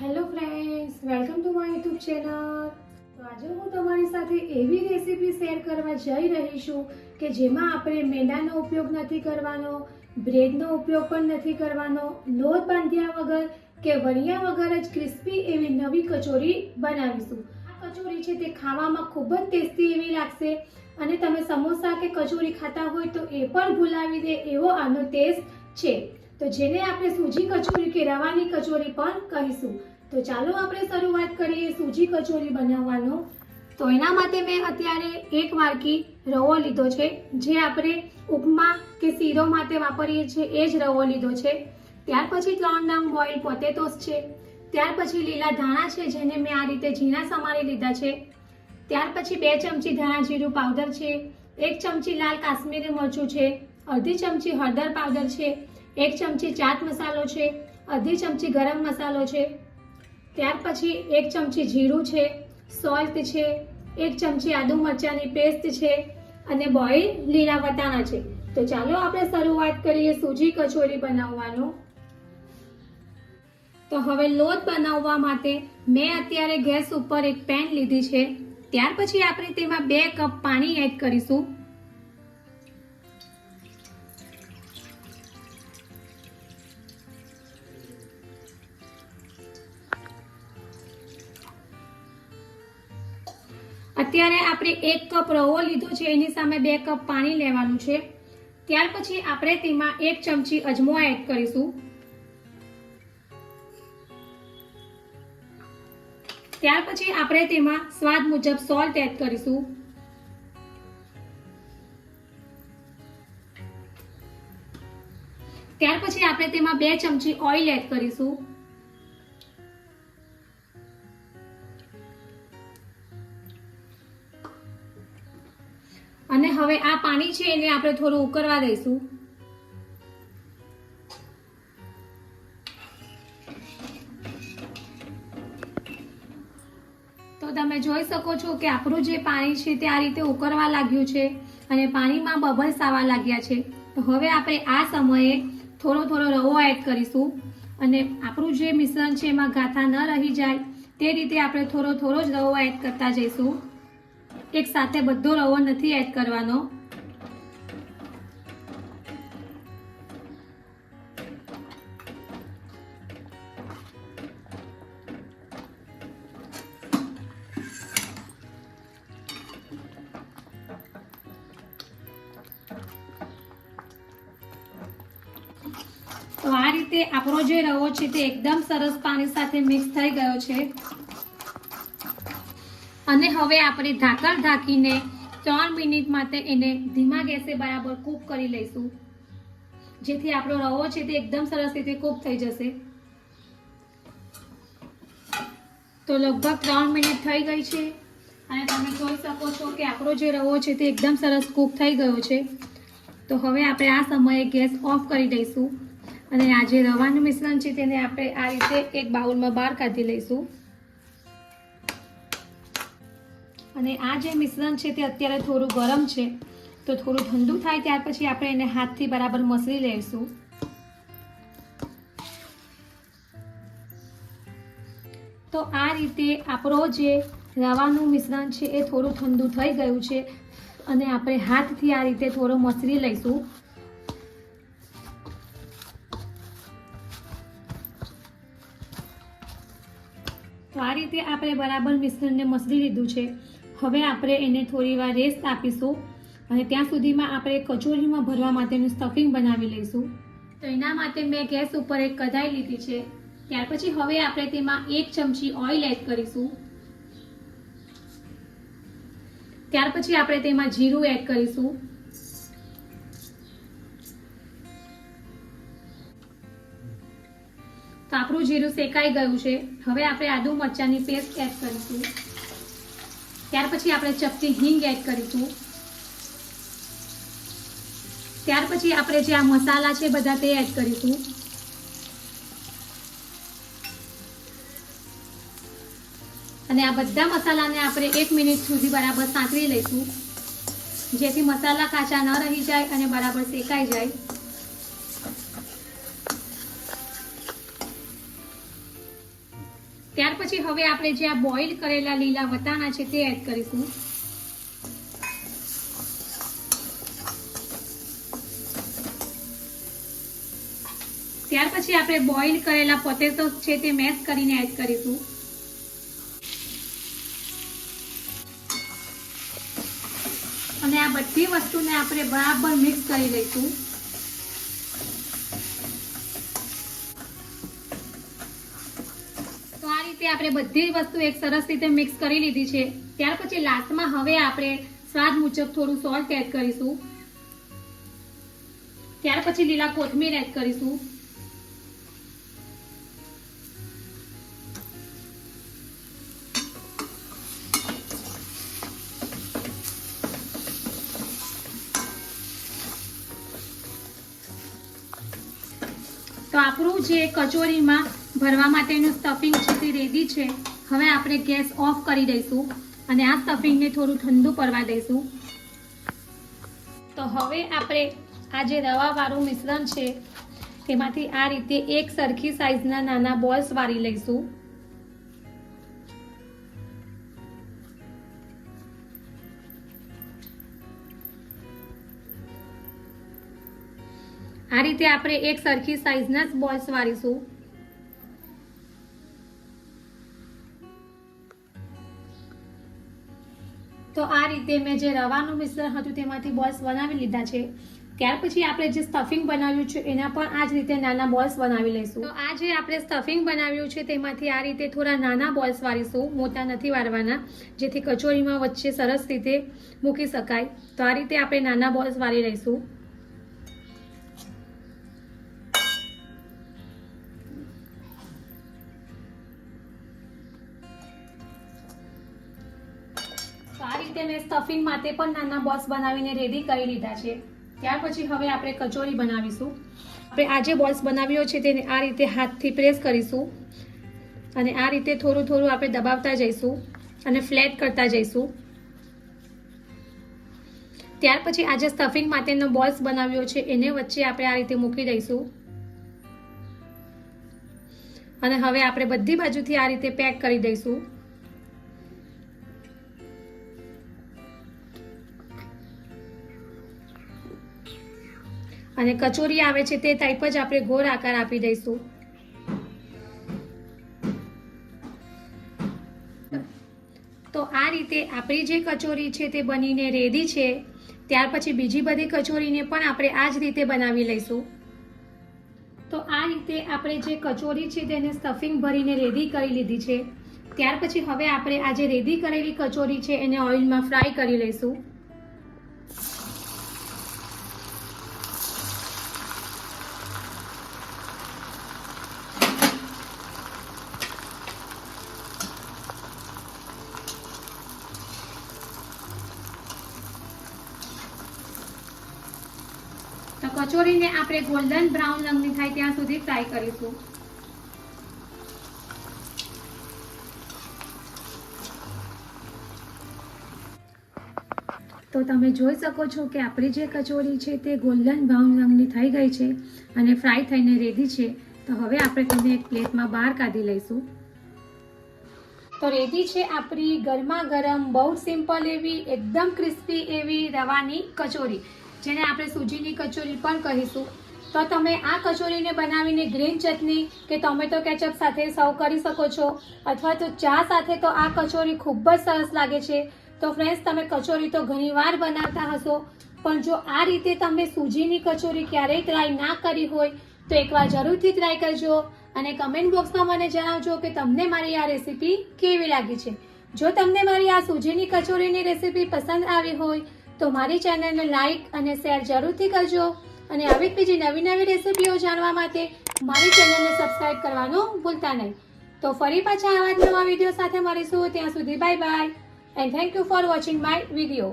Hello friends, welcome to my YouTube channel. તો આજે હું તમારી સાથે એવી રેસીપી શેર કરવા જઈ રહી છું કે જેમાં આપણે મેદાનો ઉપયોગ નથી કરવાનો, બ્રેડનો ઉપયોગ પણ નથી કરવાનો, લોટ બાંધ્યા વગર કે વણ્યા વગર જ ક્રિસ્પી એવી નવી કચોરી બનાવીશું। આ કચોરી છે તે ખાવામાં ખૂબ જ ટેસ્ટી એવી લાગશે અને તમે સમોસા કે કચોરી ખાતા હોય તો એ પણ ભૂલાવી દે એવો આનો ટેસ્ટ છે। તો જેને આપણે સૂજી કચોરી કે રવાની કચોરી પણ કહીશું। તો ચાલો આપણે શરૂઆત કરીએ સૂજી કચોરી બનાવવાનો। તો એના માટે મેં અત્યારે એક વાડકી રવો લીધો છે, જે આપણે ઉપમા કે શીરો માટે વાપરીએ છીએ એ જ રવો લીધો છે। ત્યાર પછી 3 નંગ બોઇલ પોટેટોસ છે, ત્યાર પછી લીલા ધાણા છે જેને મેં આ રીતે ઝીણા સમારી લીધા છે, ત્યાર પછી 2 ચમચી ધાણા જીરું પાવડર છે, 1 ચમચી લાલ કાશ્મીરી મરચું છે, અડધી ચમચી હળદર પાવડર છે, 1 ચમચી ચાટ મસાલો છે, અડધી ચમચી ગરમ મસાલો છે, ત્યાર પછી 1 ચમચી જીરું છે, સોલ્ટ છે, 1 ચમચી આદુ મરચાંની પેસ્ટ છે અને બોઇલ લીલા વટાણા છે। તો ચાલો આપણે શરૂઆત કરીએ સૂજી કચોરી બનાવવાનો। તો હવે લોટ બનાવવા માટે મેં અત્યારે ગેસ ઉપર એક પેન લીધી છે, ત્યાર પછી આપણે તેમાં 2 કપ પાણી એડ કરીશું। અત્યારે આપણે 1 કપ રવો લીધો છે, એની સામે 2 કપ પાણી લેવાનું છે। ત્યાર પછી આપણે તેમાં 1 ચમચી અજમો એડ કરીશું, ત્યાર પછી આપણે તેમાં સ્વાદ મુજબ સોલ્ટ એડ કરીશું, ત્યાર પછી આપણે તેમાં 2 ચમચી ઓઇલ એડ કરીશું, અને હવે આ પાણી છે એને આપણે થોડું ઉકળવા દઈશું। તો તમે જોઈ શકો છો કે આપણું જે પાણી છે તે આ રીતે ઉકળવા લાગ્યું છે અને પાણીમાં બબલ્સ આવવા લાગ્યા છે। તો હવે આપણે આ સમયે થોડો રવો એડ કરીશું અને આપણું જે મિશ્રણ છે એમાં ગાંઠા ન રહી જાય તે રીતે આપણે થોડો જ રવો એડ કરતા જઈશું। એક સાથે બધો રવો નથી એડ કરવાનો। તો આ રીતે આપણો જે રવો છે તે એકદમ સરસ પાણી સાથે મિક્સ થઈ ગયો છે અને હવે આપણે ઢાંકણ ઢાંકીને 3 મિનિટ માટે એને ધીમા ગેસે બરાબર કૂક કરી લઈશું, જેથી આપણો રવો છે તે એકદમ સરસ રીતે કૂક થઈ જશે। તો લગભગ 3 મિનિટ થઈ ગઈ છે અને તમે જોઈ શકો છો કે આપણો જે રવો છે તે એકદમ સરસ કૂક થઈ ગયો છે। તો હવે આપણે આ સમયે ગેસ ઓફ કરી દઈશું અને આ જે રવાનું મિશ્રણ છે તેને આપણે આ રીતે એક બાઉલમાં બહાર કાઢી લઈશું અને આ જે મિશ્રણ છે તે અત્યારે થોડું ગરમ છે, તો થોડું ઠંડુ થાય ત્યાર પછી આપણે એને હાથથી બરાબર મસળી લઈશું। તો આ રીતે આપણો જે રવાનું મિશ્રણ છે એ થોડું ઠંડુ થઈ ગયું છે અને આપણે હાથથી આ રીતે થોડો મસળી લઈશું। તો આ રીતે આપણે બરાબર મિશ્રણને મસળી લીધું છે। હવે આપણે એને થોડી વાર રેસ્ટ આપીશું અને ત્યાં સુધીમાં આપણે કચોરીમાં ભરવા માટેનું સ્ટફિંગ બનાવી લઈશું। તો એના માટે મેં ગેસ ઉપર એક કઢાઈ લીધી છે, ત્યાર પછી હવે આપણે તેમાં 1 ચમચી ઓઇલ એડ કરીશું, ત્યાર પછી આપણે તેમાં જીરું એડ કરીશું, તો આપણું જીરું શેકાઈ ગયું છે। હવે આપણે આદુ મરચાંની પેસ્ટ એડ કરીશું, ત્યાર પછી આપણે ચપટી હિંગ એડ કરીશું, ત્યાર પછી આપણે જે આ મસાલા છે બધા તે એડ કરીશું અને આ બધા મસાલાને આપણે 1 મિનિટ સુધી બરાબર સાંતળી લઈશું, જેથી મસાલા કાચા ન રહી જાય અને બરાબર શેકાઈ જાય। ત્યાર પછી હવે આપણે જે આ બોઇલ કરેલા લીલા વટાણા છે તે એડ કરીશું. ત્યાર પછી આપણે બોઇલ કરેલા પોટેટોસ છે તે મેશ કરીને એડ કરીશું. અને આ બધી વસ્તુને આપણે બરાબર મિક્સ કરી લઈશું. તો આ રીતે આપણે બધી વસ્તુ એક સરસ રીતે મિક્સ કરી લીધી છે. ત્યાર પછી લાસ્ટમાં હવે આપણે સ્વાદ મુજબ થોડું સોલ્ટ એડ કરીશું. ત્યાર પછી લીલા કોથમીર એડ કરીશું. તો આપણું જે કચોરીમાં ભરવા માટેનું સ્ટફિંગ છે તે રેડી છે. હવે આપણે ગેસ ઓફ કરી દઈશું અને આ સ્ટફિંગને થોડું ઠંડુ પડવા દઈશું. તો હવે આપણે આ જે રવાવાળું મિશ્રણ છે તેમાંથી આ રીતે એક સરખી સાઈઝના નાના બોલ્સ વાળી લઈશું. આ રીતે આપણે એક સરખી સાઈઝના જ બોલ્સ વાળીશું. તો આ રીતે મેં જે રવાનું મિશ્રણ હતું તેમાંથી બોલ્સ બનાવી લીધા છે. ત્યાર પછી આપણે જે સ્ટફિંગ બનાવ્યું છે એના પણ આ જ રીતે નાના બોલ્સ બનાવી લઈશું. તો આ જે આપણે સ્ટફિંગ બનાવ્યું છે તેમાંથી આ રીતે થોડા નાના બોલ્સ વાળીશું, મોટા નથી વાળવાના, જેથી કચોરીમાં વચ્ચે સરસ રીતે મૂકી શકાય. તો આ રીતે આપણે નાના બોલ્સ વાળી લઈશું. આ રીતે મેં સ્ટફિંગ માટે પણ નાના બોલ્સ બનાવીને રેડી કરી લીધા છે. ત્યાર પછી હવે આપણે કચોરી બનાવીશું. આપણે આ જે બોલ્સ બનાવ્યો છે તેને આ રીતે હાથથી પ્રેસ કરીશું અને આ રીતે થોડું થોડું આપણે દબાવતા જઈશું અને ફ્લેટ કરતા જઈશું. ત્યાર પછી આ જે સ્ટફિંગ માટેનો બોલ્સ બનાવ્યો છે એને વચ્ચે આપણે આ રીતે મૂકી દઈશું અને હવે આપણે બધી બાજુથી આ રીતે પેક કરી દઈશું. અને કચોરી આવે છે તે ટાઈપ જ આપણે ગોળ આકાર આપી દઈશું. તો આ રીતે આપણી જે કચોરી છે તે બનીને રેડી છે. ત્યાર પછી બીજી બધી કચોરીને પણ આપણે આ જ રીતે બનાવી લઈશું. તો આ રીતે આપણે જે કચોરી છે તેને સ્ટફિંગ ભરીને રેડી કરી લીધી છે. ત્યાર પછી હવે આપણે આ જે રેડી કરેલી કચોરી છે એને ઓઇલમાં ફ્રાય કરી લઈશું. તો કચોરીને આપણે ગોલ્ડન બ્રાઉન રંગની થાય ત્યાં સુધી ફ્રાય કરીશું. તો તમે જોઈ શકો છો કે આપણી જે કચોરી છે તે ગોલ્ડન બ્રાઉન રંગની થઈ ગઈ છે અને ફ્રાય થઈને રેડી છે. તો હવે આપણે તેને એક પ્લેટમાં બહાર કાઢી લઈશું. તો રેડી છે આપણી ગરમા ગરમ બહુ સિમ્પલ એવી એકદમ ક્રિસ્પી એવી રવાની કચોરી, જેને આપણે સૂજીની કચોરી પણ કહીશું. તો તમે આ કચોરીને બનાવીને ગ્રીન ચટણી કે ટોમેટો કેચઅપ સાથે સર્વ કરી શકો છો અથવા તો ચા સાથે. તો આ કચોરી ખૂબ જ સરસ લાગે છે. તો ફ્રેન્ડ્સ, તમે કચોરી તો ઘણીવાર બનાવતા હશો, પણ જો આ રીતે તમે સૂજીની કચોરી ક્યારેય ટ્રાય ના કરી હોય તો એકવાર જરૂરથી ટ્રાય કરજો અને કમેન્ટ બોક્સમાં મને જણાવજો કે તમને મારી આ રેસીપી કેવી લાગી છે. જો તમને મારી આ સૂજીની કચોરીની રેસીપી પસંદ આવી હોય તો મારી ચેનલને લાઈક અને શેર જરૂરથી કરજો અને આવી જ બીજી નવી નવી રેસીપીઓ જાણવા માટે મારી ચેનલને સબસ્ક્રાઇબ કરવાનું ભૂલતા નહીં. તો ફરી પાછા આવા જ નવા વિડીયો સાથે મળીશું. ત્યાં સુધી bye bye and thank you for watching my video.